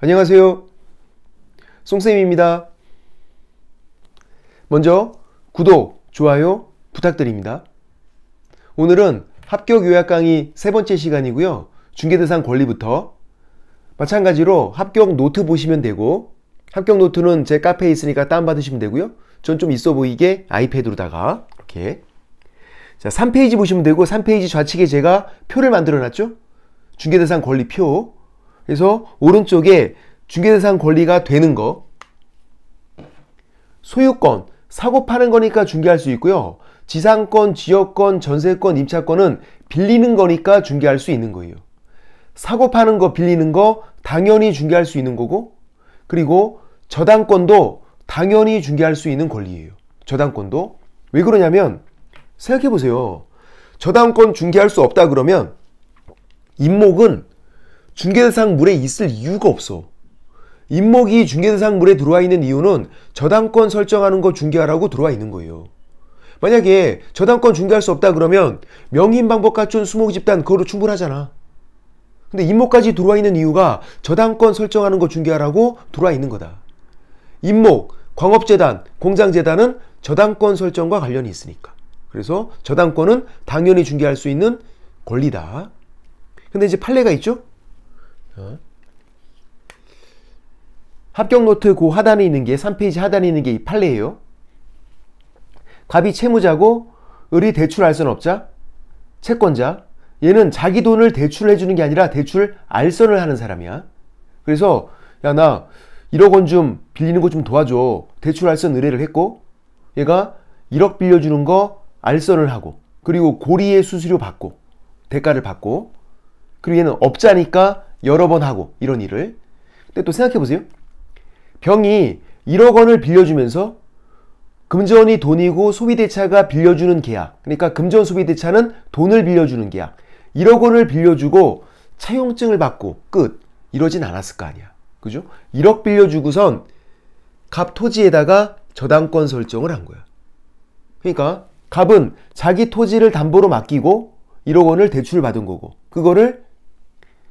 안녕하세요. 송쌤입니다. 먼저 구독, 좋아요 부탁드립니다. 오늘은 합격 요약 강의 세 번째 시간이고요. 중개대상 권리부터 마찬가지로 합격 노트 보시면 되고, 합격 노트는 제 카페에 있으니까 다운받으시면 되고요. 전 좀 있어 보이게 아이패드로다가 이렇게, 자 3페이지 보시면 되고, 3페이지 좌측에 제가 표를 만들어 놨죠. 중개대상 권리표. 그래서 오른쪽에 중개대상 권리가 되는 거, 소유권, 사고 파는 거니까 중개할 수 있고요. 지상권, 지역권, 전세권, 임차권은 빌리는 거니까 중개할 수 있는 거예요. 사고 파는 거, 빌리는 거 당연히 중개할 수 있는 거고, 그리고 저당권도 당연히 중개할 수 있는 권리예요. 저당권도. 왜 그러냐면 생각해 보세요. 저당권 중개할 수 없다 그러면 임목은 중개대상물에 있을 이유가 없어. 임목이 중개대상물에 들어와 있는 이유는 저당권 설정하는 거 중개하라고 들어와 있는 거예요. 만약에 저당권 중개할 수 없다 그러면 명의인 방법 갖춘 수목집단 그거로 충분하잖아. 근데 임목까지 들어와 있는 이유가 저당권 설정하는 거 중개하라고 들어와 있는 거다. 임목, 광업재단, 공장재단은 저당권 설정과 관련이 있으니까. 그래서 저당권은 당연히 중개할 수 있는 권리다. 근데 이제 판례가 있죠? 합격 노트 그 하단에 있는 게, 3페이지 하단에 있는 게 이 판례예요. 갑이 채무자고 을이 대출 알선업자, 채권자. 얘는 자기 돈을 대출해 주는 게 아니라 대출 알선을 하는 사람이야. 그래서 야, 나 1억 원 좀 빌리는 거 좀 도와줘. 대출 알선 의뢰를 했고, 얘가 1억 빌려주는 거 알선을 하고, 그리고 고리의 수수료 받고, 대가를 받고, 그리고 얘는 업자니까 여러 번 하고, 이런 일을. 근데 또 생각해 보세요. 병이 1억 원을 빌려주면서 금전이 돈이고 소비대차가 빌려주는 계약, 그러니까 금전 소비대차는 돈을 빌려주는 계약, 1억 원을 빌려주고 차용증을 받고 끝, 이러진 않았을 거 아니야. 그죠? 1억 빌려주고선 갑 토지에다가 저당권 설정을 한 거야. 그러니까 갑은 자기 토지를 담보로 맡기고 1억 원을 대출을 받은 거고, 그거를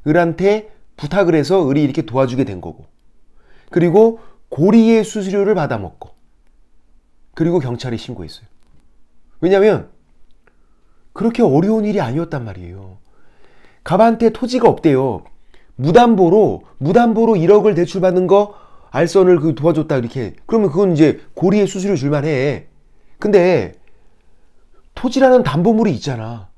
을한테 부탁을 해서 을이 이렇게 도와주게 된 거고, 그리고 고리의 수수료를 받아먹고, 그리고 경찰에 신고했어요. 왜냐면 그렇게 어려운 일이 아니었단 말이에요. 갑한테 토지가 없대요. 무담보로 1억을 대출받는 거 알선을 도와줬다 이렇게. 그러면 그건 이제 고리의 수수료 줄만 해. 근데 토지라는 담보물이 있잖아.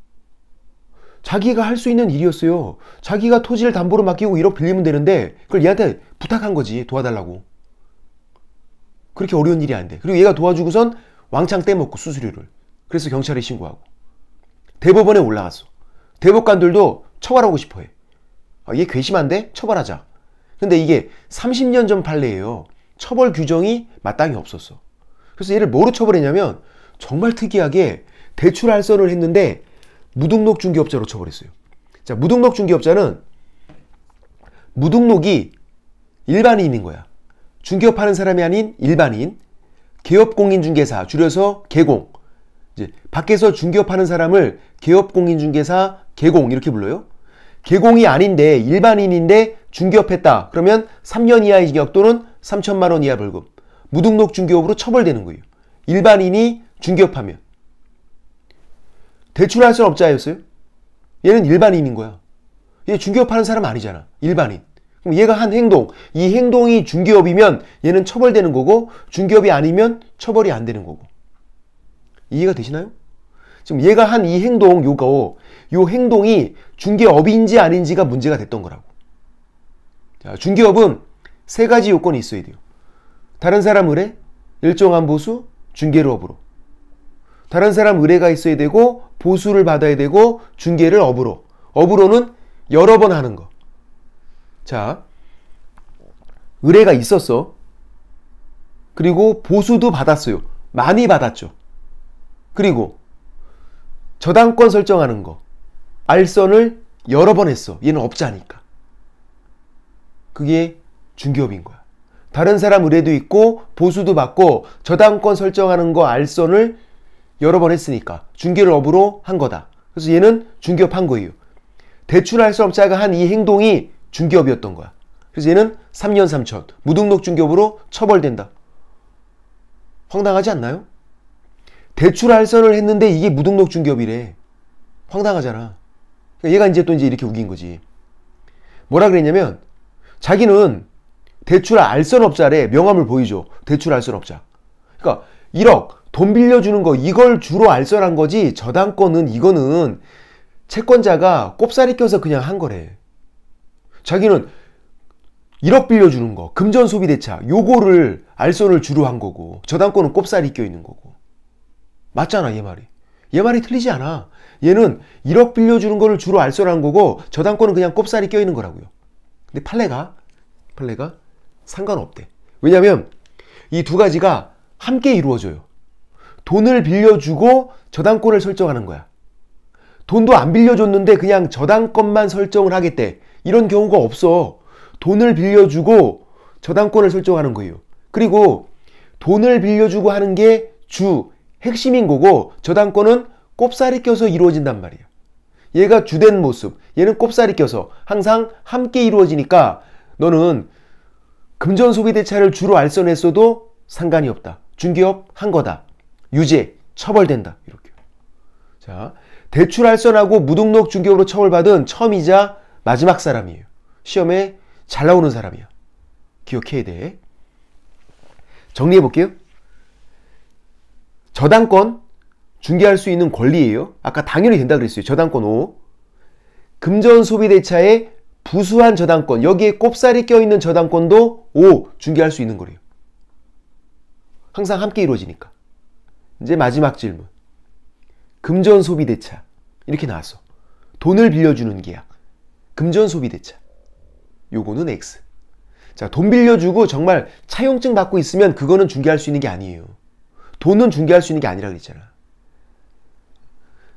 자기가 할 수 있는 일이었어요. 자기가 토지를 담보로 맡기고 1억 빌리면 되는데 그걸 얘한테 부탁한 거지, 도와달라고. 그렇게 어려운 일이 아닌데. 그리고 얘가 도와주고선 왕창 떼먹고 수수료를. 그래서 경찰에 신고하고 대법원에 올라갔어. 대법관들도 처벌하고 싶어해. 아, 얘 괘씸한데 처벌하자. 근데 이게 30년 전 판례예요. 처벌 규정이 마땅히 없었어. 그래서 얘를 뭐로 처벌했냐면 정말 특이하게 대출 알선을 했는데 무등록 중개업자로 처벌했어요. 자, 무등록 중개업자는 무등록이 일반인인 거야. 중개업하는 사람이 아닌 일반인, 개업공인중개사, 줄여서 개공. 이제 밖에서 중개업하는 사람을 개업공인중개사, 개공 이렇게 불러요. 개공이 아닌데 일반인인데 중개업했다. 그러면 3년 이하의 징역 또는 3천만 원 이하 벌금. 무등록 중개업으로 처벌되는 거예요. 일반인이 중개업하면. 대출알선 업자였어요. 얘는 일반인인 거야. 얘 중개업하는 사람 아니잖아. 일반인. 그럼 얘가 한 행동, 이 행동이 중개업이면 얘는 처벌되는 거고, 중개업이 아니면 처벌이 안 되는 거고. 이해가 되시나요? 지금 얘가 한 이 행동, 요 행동이 중개업인지 아닌지가 문제가 됐던 거라고. 자, 중개업은 세 가지 요건이 있어야 돼요. 다른 사람 의뢰, 일정한 보수, 중개를 업으로. 다른 사람 의뢰가 있어야 되고, 보수를 받아야 되고, 중개를 업으로. 업으로는 여러 번 하는 거. 자, 의뢰가 있었어. 그리고 보수도 받았어요. 많이 받았죠. 그리고 저당권 설정하는 거, 알선을 여러 번 했어. 얘는 업자니까. 그게 중개업인 거야. 다른 사람 의뢰도 있고 보수도 받고 저당권 설정하는 거 알선을 여러 번 했으니까 중개를 업으로 한 거다. 그래서 얘는 중개업 한 거예요. 대출알선업자가 한 이 행동이 중개업이었던 거야. 그래서 얘는 3년 3천 무등록 중개업으로 처벌된다. 황당하지 않나요? 대출할선을 했는데 이게 무등록 중개업이래. 황당하잖아. 그러니까 얘가 이제 또 이제 이렇게 우긴 거지. 뭐라 그랬냐면 자기는 대출알선업자래. 명함을 보이죠. 대출알선업자. 그러니까 1억 돈 빌려주는 거 이걸 주로 알선한 거지, 저당권은 이거는 채권자가 꼽사리 껴서 그냥 한 거래. 자기는 1억 빌려주는 거 금전소비대차 요거를 알선을 주로 한 거고, 저당권은 꼽사리 껴 있는 거고. 맞잖아, 얘 말이. 얘 말이 틀리지 않아. 얘는 1억 빌려주는 거를 주로 알선한 거고, 저당권은 그냥 꼽사리 껴 있는 거라고요. 근데 판례가 상관없대. 왜냐면 이 두 가지가 함께 이루어져요. 돈을 빌려주고 저당권을 설정하는 거야. 돈도 안 빌려줬는데 그냥 저당권만 설정을 하겠대. 이런 경우가 없어. 돈을 빌려주고 저당권을 설정하는 거예요. 그리고 돈을 빌려주고 하는 게 주 핵심인 거고, 저당권은 꼽사리 껴서 이루어진단 말이야. 얘가 주된 모습, 얘는 꼽사리 껴서 항상 함께 이루어지니까 너는 금전소비대차를 주로 알선했어도 상관이 없다. 중개업 한 거다. 유죄, 처벌된다. 이렇게. 자, 대출 알선하고 무등록 중개업으로 처벌받은 처음이자 마지막 사람이에요. 시험에 잘 나오는 사람이야. 기억해야 돼. 정리해 볼게요. 저당권 중개할 수 있는 권리예요. 아까 당연히 된다 그랬어요. 저당권 5. 금전소비대차에 부수한 저당권, 여기에 꼽살이 껴있는 저당권도 5 중개할 수 있는 거래요. 항상 함께 이루어지니까. 이제 마지막 질문. 금전소비대차 이렇게 나왔어. 돈을 빌려주는 계약. 금전소비대차. 요거는 X. 자, 돈 빌려주고 정말 차용증 받고 있으면 그거는 중개할 수 있는 게 아니에요. 돈은 중개할 수 있는 게 아니라 그랬잖아.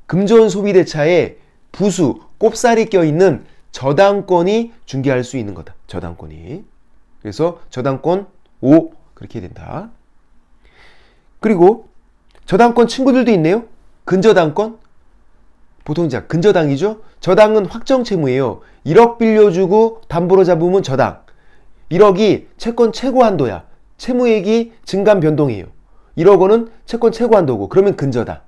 금전소비대차에 부수, 꼽살이 껴있는 저당권이 중개할 수 있는 거다. 저당권이. 그래서 저당권 5 그렇게 된다. 그리고 저당권 친구들도 있네요. 근저당권. 보통 이제 근저당이죠. 저당은 확정 채무예요. 1억 빌려주고 담보로 잡으면 저당. 1억이 채권 최고 한도야. 채무액이 증감 변동이에요. 1억 원은 채권 최고 한도고, 그러면 근저당.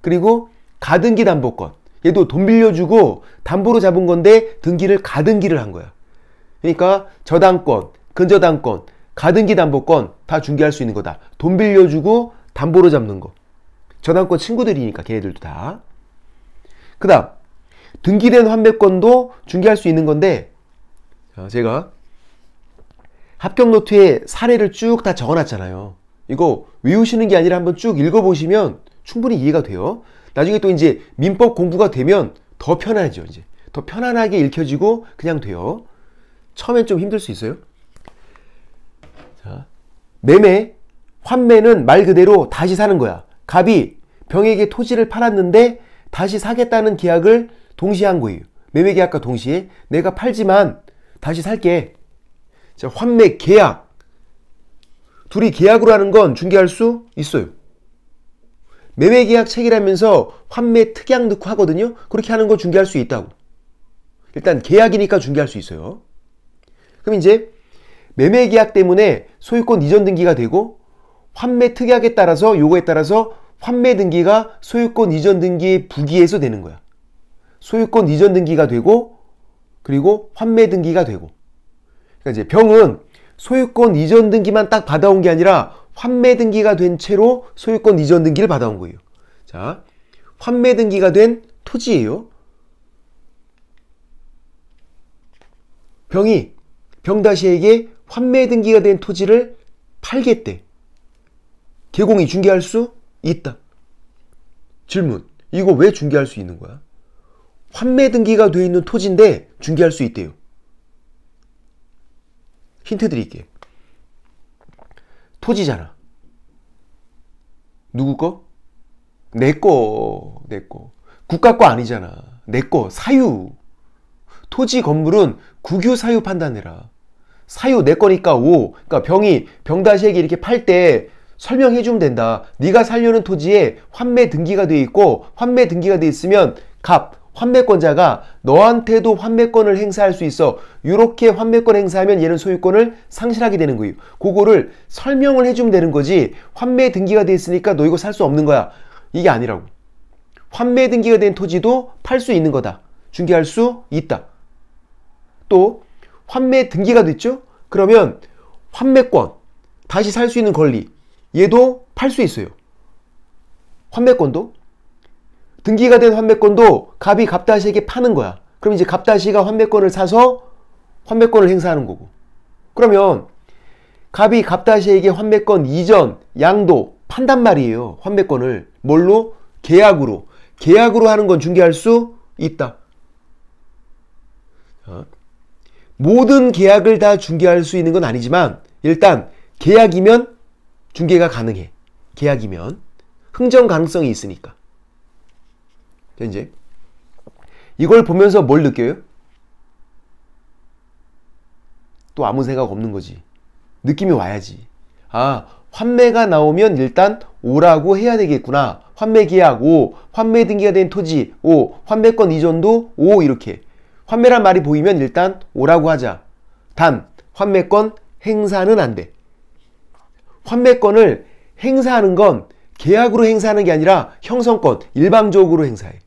그리고 가등기 담보권. 얘도 돈 빌려주고 담보로 잡은 건데 등기를 가등기를 한 거야. 그러니까 저당권, 근저당권, 가등기 담보권 다 중개할 수 있는 거다. 돈 빌려주고 담보로 잡는 거. 저당권 친구들이니까 걔네들도 다. 그 다음 등기된 환매권도 중개할 수 있는 건데, 제가 합격 노트에 사례를 쭉 다 적어놨잖아요. 이거 외우시는 게 아니라 한번 쭉 읽어보시면 충분히 이해가 돼요. 나중에 또 이제 민법 공부가 되면 더 편하죠. 이제 더 편안하게 읽혀지고 그냥 돼요. 처음엔 좀 힘들 수 있어요. 자, 매매, 환매는 말 그대로 다시 사는 거야. 갑이 병에게 토지를 팔았는데 다시 사겠다는 계약을 동시에 한 거예요. 매매 계약과 동시에 내가 팔지만 다시 살게. 자, 환매 계약. 둘이 계약으로 하는 건 중개할 수 있어요. 매매 계약 체결하면서 환매 특약 넣고 하거든요. 그렇게 하는 거 중개할 수 있다고. 일단 계약이니까 중개할 수 있어요. 그럼 이제 매매 계약 때문에 소유권 이전 등기가 되고, 환매 특약에 따라서 요거에 따라서 환매 등기가 소유권 이전 등기의 부기에서 되는 거야. 소유권 이전 등기가 되고, 그리고 환매 등기가 되고. 그러니까 이제 병은 소유권 이전 등기만 딱 받아온 게 아니라 환매 등기가 된 채로 소유권 이전 등기를 받아온 거예요. 자, 환매 등기가 된 토지예요. 병이 병다시에게 환매 등기가 된 토지를 팔겠대. 개공이 중개할 수 있다. 질문. 이거 왜 중개할 수 있는 거야? 환매 등기가 돼 있는 토지인데 중개할 수 있대요. 힌트 드릴게. 토지잖아. 누구 거? 내 거. 내 거. 국가 거 아니잖아. 내 거. 사유. 토지 건물은 국유 사유 판단해라. 사유 내 거니까 5. 그러니까 병이 병다시에게 이렇게 팔 때 설명해 주면 된다. 네가 살려는 토지에 환매 등기가 돼 있고, 환매 등기가 돼 있으면 갑 환매권자가 너한테도 환매권을 행사할 수 있어. 이렇게 환매권 행사하면 얘는 소유권을 상실하게 되는 거예요. 그거를 설명을 해주면 되는 거지. 환매 등기가 돼 있으니까 너 이거 살 수 없는 거야. 이게 아니라고. 환매 등기가 된 토지도 팔 수 있는 거다. 중개할 수 있다. 또 환매 등기가 됐죠? 그러면 환매권, 다시 살 수 있는 권리, 얘도 팔 수 있어요. 환매권도. 등기가 된 환매권도 갑이 갑다시에게 파는 거야. 그럼 이제 갑다시가 환매권을 사서 환매권을 행사하는 거고. 그러면 갑이 갑다시에게 환매권 이전, 양도 판단 말이에요. 환매권을. 뭘로? 계약으로. 계약으로 하는 건 중개할 수 있다. 모든 계약을 다 중개할 수 있는 건 아니지만 일단 계약이면 중개가 가능해. 계약이면. 흥정 가능성이 있으니까. 이제 이걸 보면서 뭘 느껴요? 또 아무 생각 없는 거지. 느낌이 와야지. 아, 환매가 나오면 일단 오라고 해야 되겠구나. 환매 계약 O, 환매 등기가 된 토지 O, 환매권 이전도 O 이렇게. 환매란 말이 보이면 일단 오라고 하자. 단, 환매권 행사는 안 돼. 환매권을 행사하는 건 계약으로 행사하는 게 아니라 형성권, 일방적으로 행사해.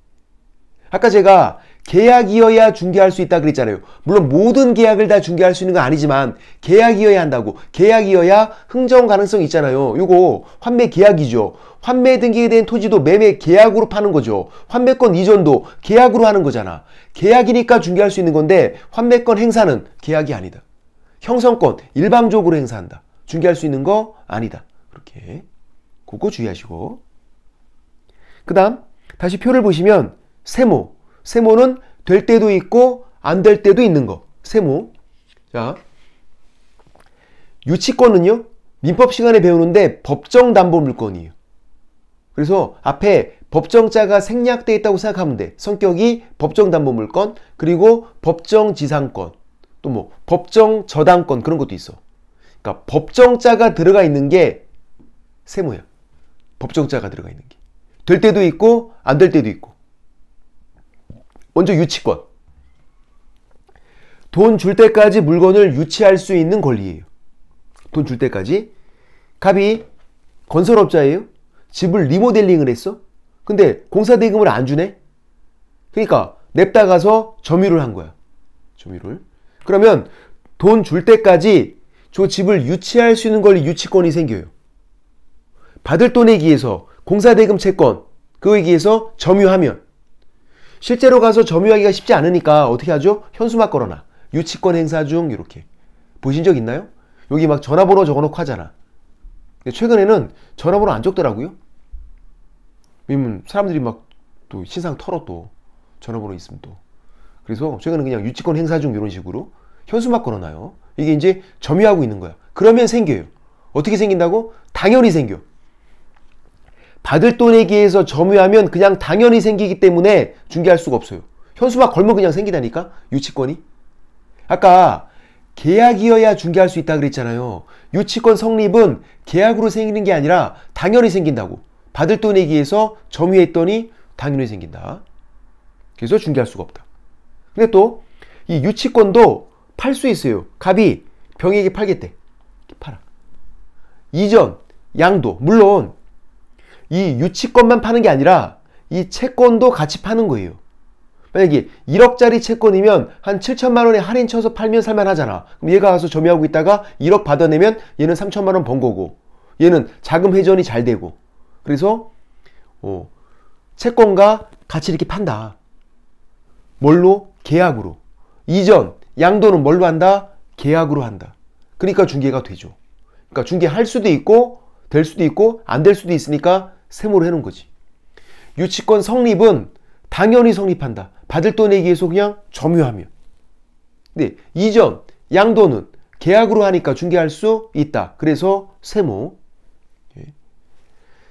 아까 제가 계약이어야 중개할 수 있다 그랬잖아요. 물론 모든 계약을 다 중개할 수 있는 건 아니지만 계약이어야 한다고. 계약이어야 흥정 가능성이 있잖아요. 요거 환매 계약이죠. 환매 등기된 토지도 매매 계약으로 파는 거죠. 환매권 이전도 계약으로 하는 거잖아. 계약이니까 중개할 수 있는 건데 환매권 행사는 계약이 아니다. 형성권 일방적으로 행사한다. 중개할 수 있는 거 아니다. 그렇게 그거 주의하시고. 그 다음 다시 표를 보시면 세모. 세모는 될 때도 있고 안 될 때도 있는 거. 세모. 자, 유치권은요. 민법 시간에 배우는데 법정담보물권이에요. 그래서 앞에 법정자가 생략되어 있다고 생각하면 돼. 성격이 법정담보물권, 그리고 법정지상권, 또 뭐 법정저당권 그런 것도 있어. 그러니까 법정자가 들어가 있는 게 세모야. 법정자가 들어가 있는 게. 될 때도 있고 안 될 때도 있고. 먼저 유치권. 돈 줄 때까지 물건을 유치할 수 있는 권리예요. 돈 줄 때까지. 갑이 건설업자예요. 집을 리모델링을 했어. 근데 공사대금을 안 주네. 그러니까 냅다 가서 점유를 한 거야. 점유를. 그러면 돈 줄 때까지 저 집을 유치할 수 있는 권리 유치권이 생겨요. 받을 돈에 기해서 공사대금 채권 그거에 기해서 점유하면 실제로 가서 점유하기가 쉽지 않으니까 어떻게 하죠? 현수막 걸어놔. 유치권 행사 중 이렇게. 보신 적 있나요? 여기 막 전화번호 적어놓고 하잖아. 최근에는 전화번호 안 적더라고요. 왜냐면 사람들이 막 또 신상 털어 또 전화번호 있으면 또. 그래서 최근에는 그냥 유치권 행사 중 이런 식으로 현수막 걸어놔요. 이게 이제 점유하고 있는 거야. 그러면 생겨요. 어떻게 생긴다고? 당연히 생겨. 받을 돈에 기해서 점유하면 그냥 당연히 생기기 때문에 중개할 수가 없어요. 현수막 걸면 그냥 생기다니까? 유치권이. 아까 계약이어야 중개할 수 있다 그랬잖아요. 유치권 성립은 계약으로 생기는 게 아니라 당연히 생긴다고. 받을 돈에 기해서 점유했더니 당연히 생긴다. 그래서 중개할 수가 없다. 근데 또 이 유치권도 팔 수 있어요. 갑이 병에게 팔겠대. 팔아. 이전, 양도. 물론 이 유치권만 파는 게 아니라 이 채권도 같이 파는 거예요. 만약에 1억짜리 채권이면 한 7천만 원에 할인 쳐서 팔면 살만하잖아. 그럼 얘가 가서 점유하고 있다가 1억 받아내면 얘는 3천만 원 번 거고 얘는 자금 회전이 잘 되고. 그래서 채권과 같이 이렇게 판다. 뭘로? 계약으로. 이전, 양도는 뭘로 한다? 계약으로 한다. 그러니까 중개가 되죠. 그러니까 중개할 수도 있고 될 수도 있고 안 될 수도 있으니까 세모로 해놓은 거지. 유치권 성립은 당연히 성립한다. 받을 돈에 의해서 그냥 점유하면. 근데 이전, 양도는 계약으로 하니까 중개할 수 있다. 그래서 세모.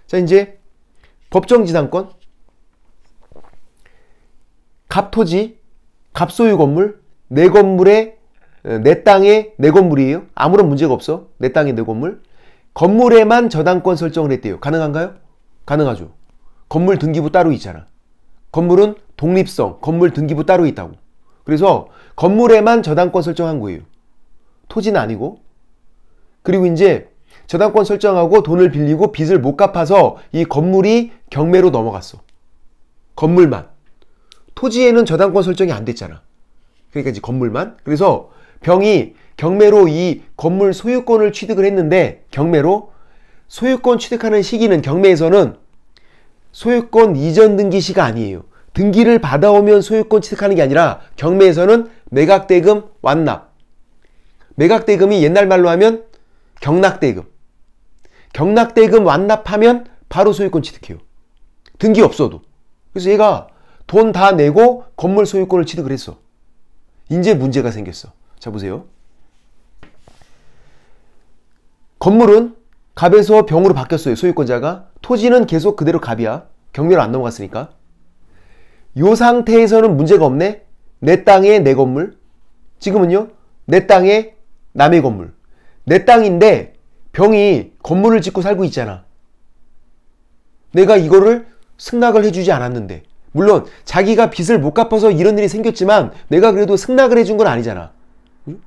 자, 이제 법정지상권. 갑토지, 갑소유 건물, 내 건물에 내 땅에 내 건물이에요. 아무런 문제가 없어. 내 땅에 내 건물. 건물에만 저당권 설정을 했대요. 가능한가요? 가능하죠. 건물 등기부 따로 있잖아. 건물은 독립성, 건물 등기부 따로 있다고. 그래서 건물에만 저당권 설정한 거예요. 토지는 아니고. 그리고 이제 저당권 설정하고 돈을 빌리고 빚을 못 갚아서 이 건물이 경매로 넘어갔어. 건물만. 토지에는 저당권 설정이 안 됐잖아. 그러니까 이제 건물만. 그래서 병이 경매로 이 건물 소유권을 취득을 했는데, 경매로 소유권 취득하는 시기는 경매에서는 소유권 이전 등기 시가 아니에요. 등기를 받아오면 소유권 취득하는 게 아니라 경매에서는 매각대금 완납. 매각대금이 옛날 말로 하면 경락대금. 경락대금 완납하면 바로 소유권 취득해요. 등기 없어도. 그래서 얘가 돈 다 내고 건물 소유권을 취득을 했어. 이제 문제가 생겼어. 자, 보세요. 건물은 갑에서 병으로 바뀌었어요. 소유권자가. 토지는 계속 그대로 갑이야. 경매로 안 넘어갔으니까. 이 상태에서는 문제가 없네. 내 땅에 내 건물. 지금은요, 내 땅에 남의 건물. 내 땅인데 병이 건물을 짓고 살고 있잖아. 내가 이거를 승낙을 해주지 않았는데, 물론 자기가 빚을 못 갚아서 이런 일이 생겼지만 내가 그래도 승낙을 해준 건 아니잖아. 응?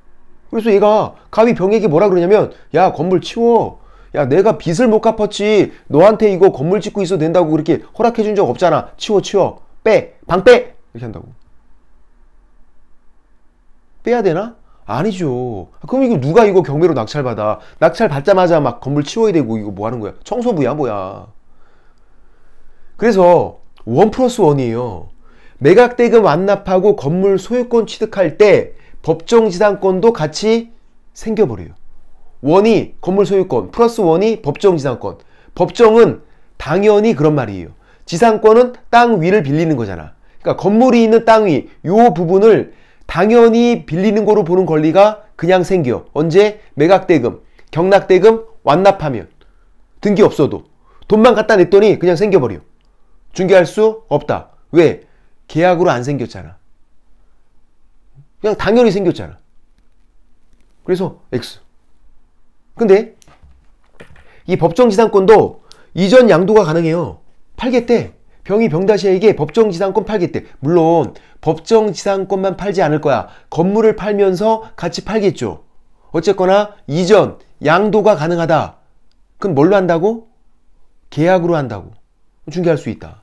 그래서 얘가 갑이 병에게 뭐라 그러냐면, 야, 건물 치워. 야, 내가 빚을 못 갚았지. 너한테 이거 건물 짓고 있어도 된다고 그렇게 허락해 준 적 없잖아. 치워. 빼. 방 빼. 이렇게 한다고. 빼야 되나? 아니죠. 그럼 이거 누가 이거 경매로 낙찰받아? 낙찰 받자마자 막 건물 치워야 되고 이거 뭐 하는 거야? 청소부야 뭐야? 그래서 1+1이에요. 매각대금 완납하고 건물 소유권 취득할 때 법정지상권도 같이 생겨버려요. 1이 건물 소유권, +1이 법정지상권. 법정은 당연히 그런 말이에요. 지상권은 땅 위를 빌리는 거잖아. 그러니까 건물이 있는 땅 위, 요 부분을 당연히 빌리는 거로 보는 권리가 그냥 생겨. 언제? 매각대금, 경락대금 완납하면. 등기 없어도. 돈만 갖다 냈더니 그냥 생겨버려. 중개할 수 없다. 왜? 계약으로 안 생겼잖아. 그냥 당연히 생겼잖아. 그래서 X. 근데 이 법정지상권도 이전 양도가 가능해요. 팔겠대. 병이 병다시에게 법정지상권 팔겠대. 물론 법정지상권만 팔지 않을 거야. 건물을 팔면서 같이 팔겠죠. 어쨌거나 이전 양도가 가능하다. 그럼 뭘로 한다고? 계약으로 한다고. 중개할 수 있다.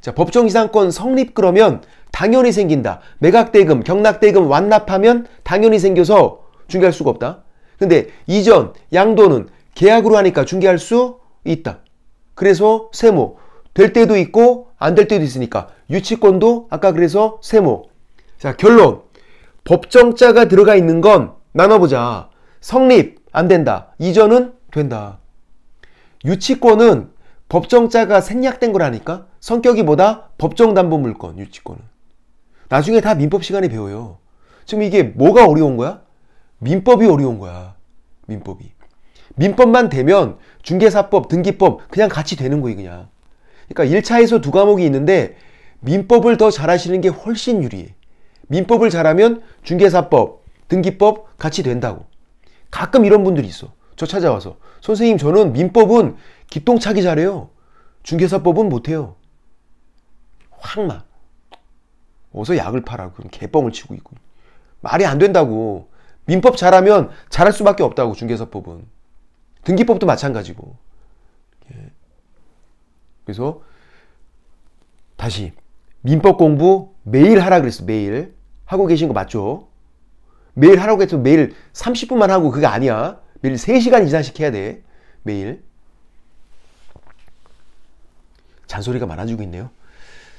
자, 법정지상권 성립 그러면 당연히 생긴다. 매각대금, 경락대금 완납하면 당연히 생겨서 중개할 수가 없다. 근데 이전 양도는 계약으로 하니까 중개할 수 있다. 그래서 세모. 될 때도 있고 안 될 때도 있으니까 유치권도 아까 그래서 세모. 자, 결론. 법정자가 들어가 있는 건 나눠보자. 성립 안 된다. 이전은 된다. 유치권은 법정자가 생략된 거라니까. 성격이 뭐다? 법정담보물권. 유치권은 나중에 다 민법 시간에 배워요. 지금 이게 뭐가 어려운 거야? 민법이 어려운 거야. 민법만 되면 중개사법, 등기법 그냥 같이 되는 거예요. 그냥. 그러니까 1차에서 두 과목이 있는데 민법을 더 잘하시는 게 훨씬 유리해. 민법을 잘하면 중개사법, 등기법 같이 된다고. 가끔 이런 분들이 있어. 저 찾아와서 선생님, 저는 민법은 기똥차게 잘해요. 중개사법은 못해요. 확 막. 어서 약을 팔아. 그럼 개뻥을 치고 있고. 말이 안 된다고. 민법 잘하면 잘할 수밖에 없다고. 중개사법은. 등기법도 마찬가지고. 그래서 다시 민법 공부 매일 하라 그랬어. 매일. 하고 계신 거 맞죠? 매일 하라고 했으면 매일 30분만 하고 그게 아니야. 매일 3시간 이상씩 해야 돼. 매일. 잔소리가 많아지고 있네요.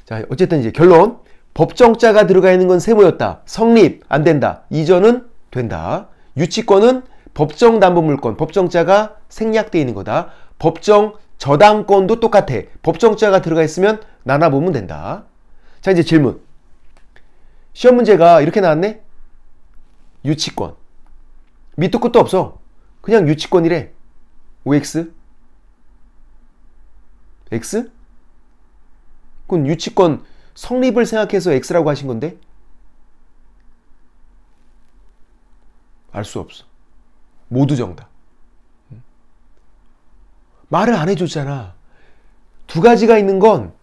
자, 어쨌든 이제 결론. 법정자가 들어가 있는 건 세모였다. 성립 안 된다. 이전은 된다. 유치권은 법정담보물권. 법정자가 생략되어 있는 거다. 법정 저당권도 똑같아. 법정자가 들어가 있으면 나눠보면 된다. 자, 이제 질문. 시험 문제가 이렇게 나왔네. 유치권. 밑도 끝도 없어. 그냥 유치권이래. OX? X? 그건 유치권 성립을 생각해서 X라고 하신 건데? 알 수 없어. 모두 정답. 말을 안 해줬잖아. 두 가지가 있는 건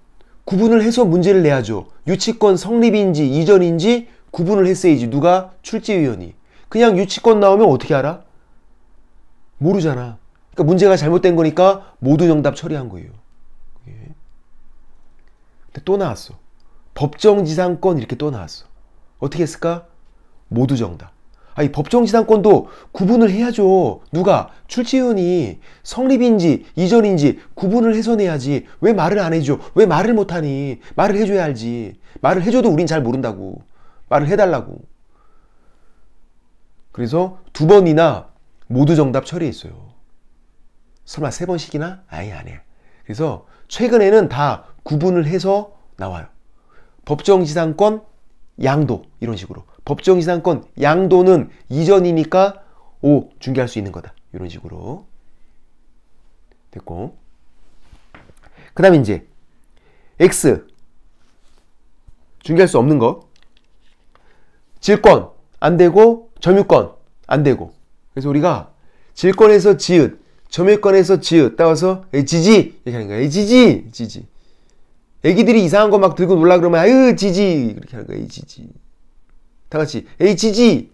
구분을 해서 문제를 내야죠. 유치권 성립인지 이전인지 구분을 했어야지. 누가? 출제위원이. 그냥 유치권 나오면 어떻게 알아? 모르잖아. 그러니까 문제가 잘못된 거니까 모두 정답 처리한 거예요. 예. 근데 또 나왔어. 법정지상권 이렇게 또 나왔어. 어떻게 했을까? 모두 정답. 아니 법정지상권도 구분을 해야죠. 누가? 출제위원이 성립인지 이전인지 구분을 해서 내야지. 왜 말을 안 해줘? 왜 말을 못하니? 말을 해줘야 알지. 말을 해줘도 우린 잘 모른다고. 말을 해달라고. 그래서 2번이나 모두 정답 처리했어요. 설마 3번씩이나? 아니 아니야. 그래서 최근에는 다 구분을 해서 나와요. 법정지상권 양도 이런 식으로. 법정지상권 양도는 이전이니까 O 중개할 수 있는 거다. 이런 식으로. 됐고. 그 다음에 이제 X 중개할 수 없는 거. 질권 안 되고 점유권 안 되고. 그래서 우리가 질권에서 지읒, 점유권에서 지읒 따와서 지지 이렇게 하는 거야. 지지, 지지. 애기들이 이상한 거 막 들고 놀라 그러면 아유 지지 이렇게 하는 거야. 지지. 다 같이 에이 지지.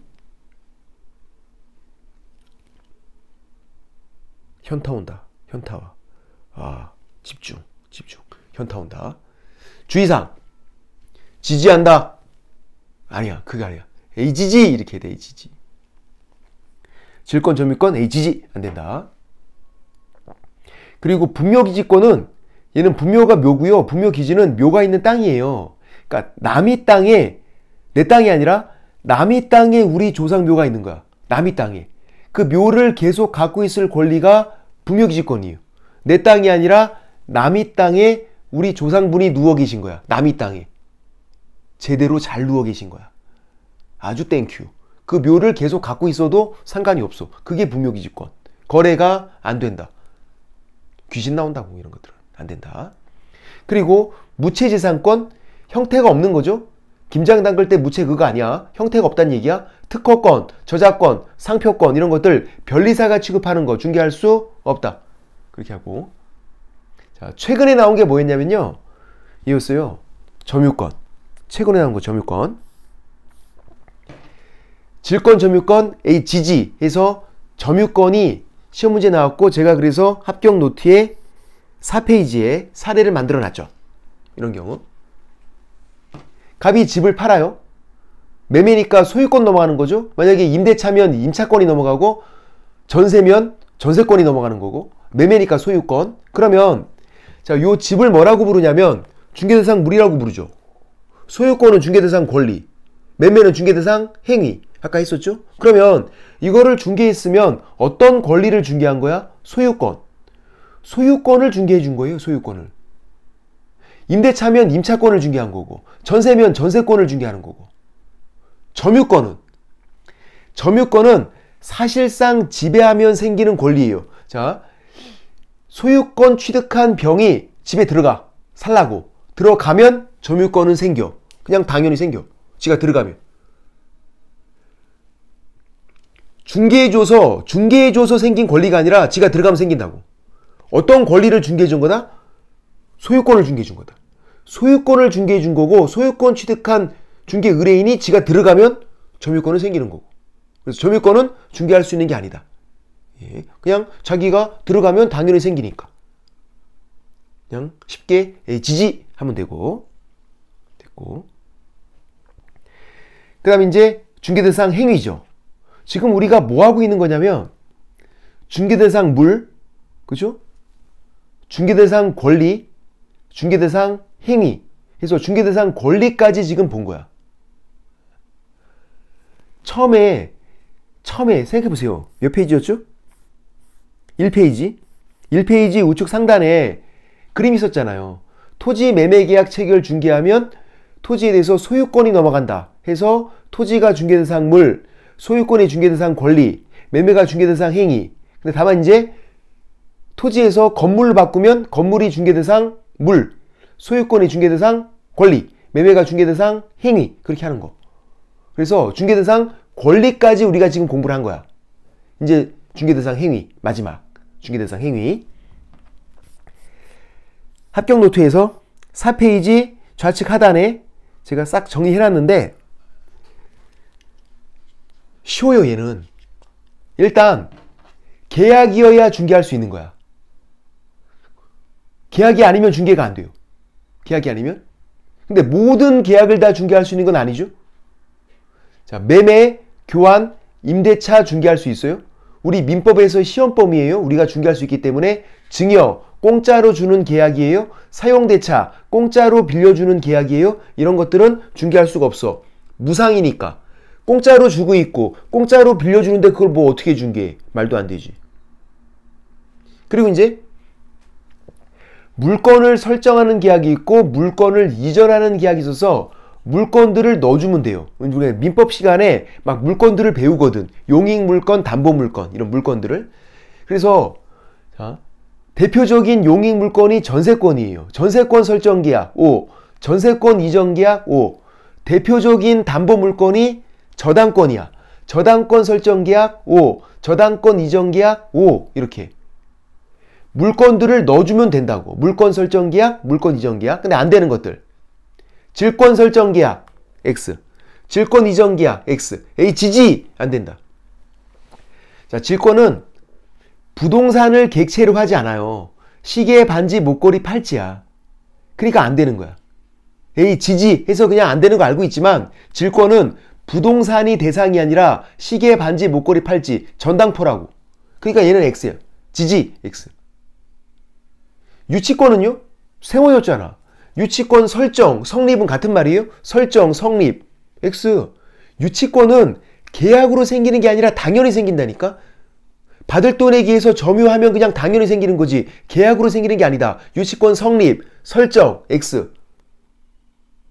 현타 온다. 현타 와. 아 집중. 현타 온다. 주의사항. 지지한다. 아니야 그게 아니야. 에이 지지 이렇게 해야 돼. 에이 지지. 질권 점유권 에이 지지 안 된다. 그리고 분묘기지권은 얘는 분묘가 묘고요. 분묘기지는 묘가 있는 땅이에요. 그러니까 남이 땅에 내 땅이 아니라 남이 땅에 우리 조상 묘가 있는 거야. 남이 땅에. 그 묘를 계속 갖고 있을 권리가 분묘기지권이에요. 내 땅이 아니라 남이 땅에 우리 조상분이 누워 계신 거야. 남이 땅에. 제대로 잘 누워 계신 거야. 아주 땡큐. 그 묘를 계속 갖고 있어도 상관이 없어. 그게 분묘기지권. 거래가 안 된다. 귀신 나온다고 이런 것들은 안 된다. 그리고 무체재산권 형태가 없는 거죠. 김장 담글 때 무체 그거 아니야. 형태가 없다는 얘기야. 특허권, 저작권, 상표권 이런 것들 변리사가 취급하는 거 중개할 수 없다. 그렇게 하고. 자, 최근에 나온 게 뭐였냐면요. 이었어요. 점유권. 최근에 나온 거 점유권. 질권 점유권 A 지지 해서 점유권이 시험 문제 나왔고 제가 그래서 합격 노트에 4페이지에 사례를 만들어 놨죠. 이런 경우. 갑이 집을 팔아요. 매매니까 소유권 넘어가는 거죠. 만약에 임대차면 임차권이 넘어가고 전세면 전세권이 넘어가는 거고 매매니까 소유권. 그러면 자, 요 집을 뭐라고 부르냐면 중개대상 물이라고 부르죠. 소유권은 중개대상 권리, 매매는 중개대상 행위. 아까 했었죠? 그러면 이거를 중개했으면 어떤 권리를 중개한 거야? 소유권. 소유권을 중개해 준 거예요. 소유권을. 임대차면 임차권을 중개한 거고 전세면 전세권을 중개하는 거고 점유권은 사실상 지배하면 생기는 권리예요. 자, 소유권 취득한 병이 집에 들어가 살라고 들어가면 점유권은 생겨. 그냥 당연히 생겨. 지가 들어가면. 중개해줘서 생긴 권리가 아니라 지가 들어가면 생긴다고. 어떤 권리를 중개해준 거다? 소유권을 중개해준 거다. 소유권을 중개해준 거고 소유권 취득한 중개 의뢰인이 지가 들어가면 점유권은 생기는 거고. 그래서 점유권은 중개할 수 있는 게 아니다. 예, 그냥 자기가 들어가면 당연히 생기니까. 그냥 쉽게 지지 하면 되고. 됐고. 그 다음에 이제 중개대상 행위죠. 지금 우리가 뭐 하고 있는 거냐면 중개대상 물, 그죠? 중개대상 권리, 중개대상 행위. 그래서 중개대상 권리까지 지금 본 거야. 처음에 생각해 보세요. 몇 페이지였죠? 1페이지. 1페이지 우측 상단에 그림이 있었잖아요. 토지 매매 계약 체결 중개하면 토지에 대해서 소유권이 넘어간다 해서 토지가 중개대상 물, 소유권이 중개대상 권리, 매매가 중개대상 행위. 근데 다만 이제 토지에서 건물을 바꾸면 건물이 중개대상 물, 소유권이 중개대상 권리, 매매가 중개대상 행위. 그렇게 하는 거. 그래서 중개대상 권리까지 우리가 지금 공부를 한 거야. 이제 중개대상 행위. 마지막. 중개대상 행위. 합격 노트에서 4페이지 좌측 하단에 제가 싹 정리해놨는데 쉬워요. 얘는 일단 계약이어야 중개할 수 있는 거야. 계약이 아니면 중개가 안 돼요. 계약이 아니면. 근데 모든 계약을 다 중개할 수 있는 건 아니죠. 자, 매매, 교환, 임대차 중개할 수 있어요. 우리 민법에서 시험범위예요. 우리가 중개할 수 있기 때문에 증여, 공짜로 주는 계약이에요. 사용대차, 공짜로 빌려주는 계약이에요. 이런 것들은 중개할 수가 없어. 무상이니까. 공짜로 주고 있고 공짜로 빌려주는데 그걸 뭐 어떻게 중개해? 말도 안 되지. 그리고 이제 물건을 설정하는 계약이 있고 물건을 이전하는 계약이 있어서 물건들을 넣어주면 돼요. 우리가 민법 시간에 막 물건들을 배우거든. 용익물건, 담보물건 이런 물건들을. 그래서 자, 대표적인 용익물건이 전세권이에요. 전세권 설정계약 O, 전세권 이전계약 O. 대표적인 담보물건이 저당권이야. 저당권 설정계약 O, 저당권 이전계약 O. 이렇게 물건들을 넣어주면 된다고. 물건 설정계약, 물건 이전계약. 근데 안 되는 것들. 질권 설정계약 X, 질권 이전계약 X, HG 안 된다. 자, 질권은 부동산을 객체로 하지 않아요. 시계, 반지, 목걸이, 팔찌야. 그러니까 안 되는 거야. HG 해서 그냥 안 되는 거 알고 있지만 질권은 부동산이 대상이 아니라 시계, 반지, 목걸이, 팔찌, 전당포라고. 그러니까 얘는 X야. GG X. 유치권은요? 세워졌잖아. 유치권 설정, 성립은 같은 말이에요? 설정, 성립, X. 유치권은 계약으로 생기는 게 아니라 당연히 생긴다니까? 받을 돈에 기해서 점유하면 그냥 당연히 생기는 거지. 계약으로 생기는 게 아니다. 유치권 성립, 설정, X.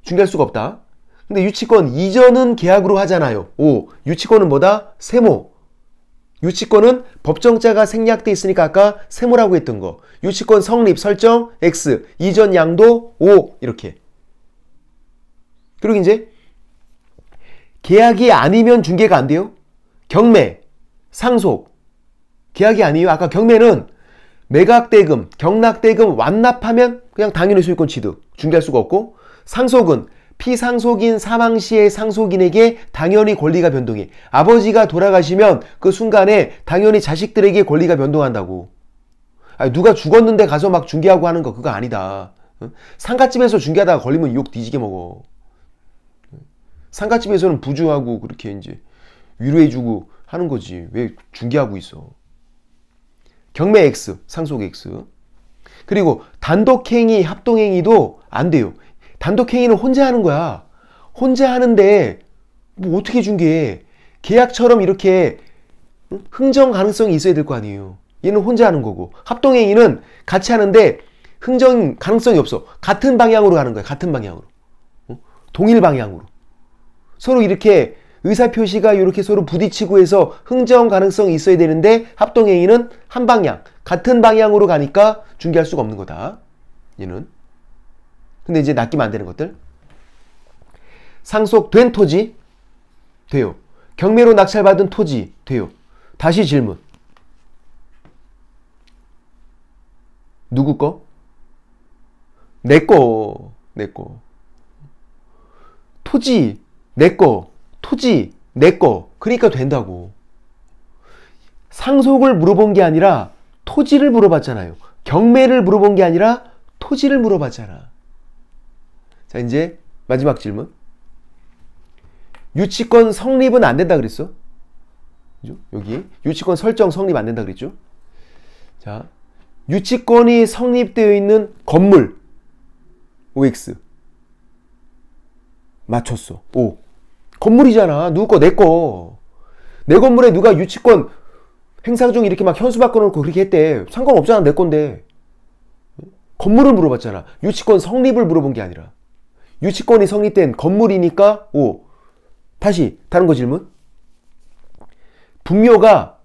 중개할 수가 없다. 근데 유치권 이전은 계약으로 하잖아요. O. 유치권은 뭐다? 세모. 유치권은 법정자가 생략돼 있으니까 아까 세모라고 했던 거. 유치권 성립, 설정, X. 이전 양도 O. 이렇게. 그리고 이제 계약이 아니면 중개가 안 돼요. 경매, 상속. 계약이 아니에요. 아까 경매는 매각대금, 경락대금 완납하면 그냥 당연히 소유권 취득. 중개할 수가 없고, 상속은 피상속인 사망 시의 상속인에게 당연히 권리가 변동해. 아버지가 돌아가시면 그 순간에 당연히 자식들에게 권리가 변동한다고. 아니, 누가 죽었는데 가서 막 중개하고 하는 거 그거 아니다. 상가집에서 중개하다가 걸리면 욕 뒤지게 먹어. 상가집에서는 부주하고 그렇게 이제 위로해주고 하는 거지. 왜 중개하고 있어. 경매 X, 상속 X. 그리고 단독행위, 합동행위도 안 돼요. 단독행위는 혼자 하는 거야. 혼자 하는데 뭐 어떻게 중개해. 계약처럼 이렇게 흥정 가능성이 있어야 될 거 아니에요. 얘는 혼자 하는 거고. 합동행위는 같이 하는데 흥정 가능성이 없어. 같은 방향으로 가는 거야. 같은 방향으로. 동일 방향으로. 서로 이렇게 의사표시가 이렇게 서로 부딪히고 해서 흥정 가능성이 있어야 되는데 합동행위는 한 방향, 같은 방향으로 가니까 중개할 수가 없는 거다. 얘는. 근데 이제 낚이면 안 되는 것들. 상속된 토지 돼요. 경매로 낙찰받은 토지 돼요. 다시 질문. 누구 거? 내 거. 내 거. 토지 내 거. 토지 내 거. 그러니까 된다고. 상속을 물어본 게 아니라 토지를 물어봤잖아요. 경매를 물어본 게 아니라 토지를 물어봤잖아. 자, 이제 마지막 질문. 유치권 성립은 안 된다 그랬어. 그죠? 여기 유치권 설정 성립 안 된다 그랬죠. 자, 유치권이 성립되어 있는 건물 OX 맞췄어. O. 건물이잖아. 누구 거? 내 거. 내 건물에 누가 유치권 행사 중 이렇게 막 현수 바꿔놓고 그렇게 했대. 상관없잖아. 내 건데. 건물을 물어봤잖아. 유치권 성립을 물어본 게 아니라. 유치권이 성립된 건물이니까 O. 다시 다른 거 질문. 분묘가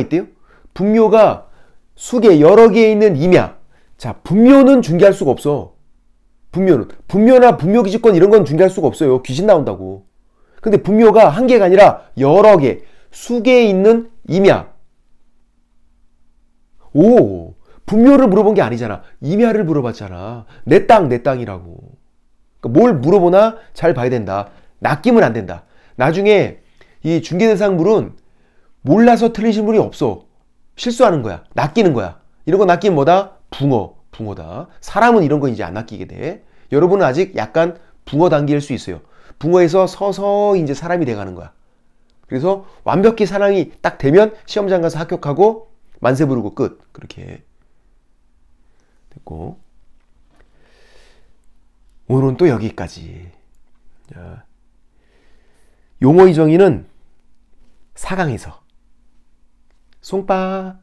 있대요. 분묘가 수개 여러 개에 있는 임야. 자, 분묘는 중개할 수가 없어. 분묘나 분묘기지권 이런 건 중개할 수가 없어요. 귀신 나온다고. 근데 분묘가 한 개가 아니라 여러 개, 수개에 있는 임야. 오, 분묘를 물어본 게 아니잖아. 임야를 물어봤잖아. 내 땅, 내 땅이라고. 그러니까 뭘 물어보나 잘 봐야 된다. 낚이면 안 된다. 나중에 이 중개대상물은 몰라서 틀리신 분이 없어. 실수하는 거야. 낚이는 거야. 이런 거 낚이면 뭐다? 붕어다. 사람은 이런 거 이제 안 낚이게 돼. 여러분은 아직 약간 붕어 단계일 수 있어요. 붕어에서 서서히 이제 사람이 돼가는 거야. 그래서 완벽히 사람이 딱 되면 시험장 가서 합격하고 만세 부르고 끝. 그렇게 됐고, 오늘은 또 여기까지. 자, 용어 이정의는 4강에서 송빠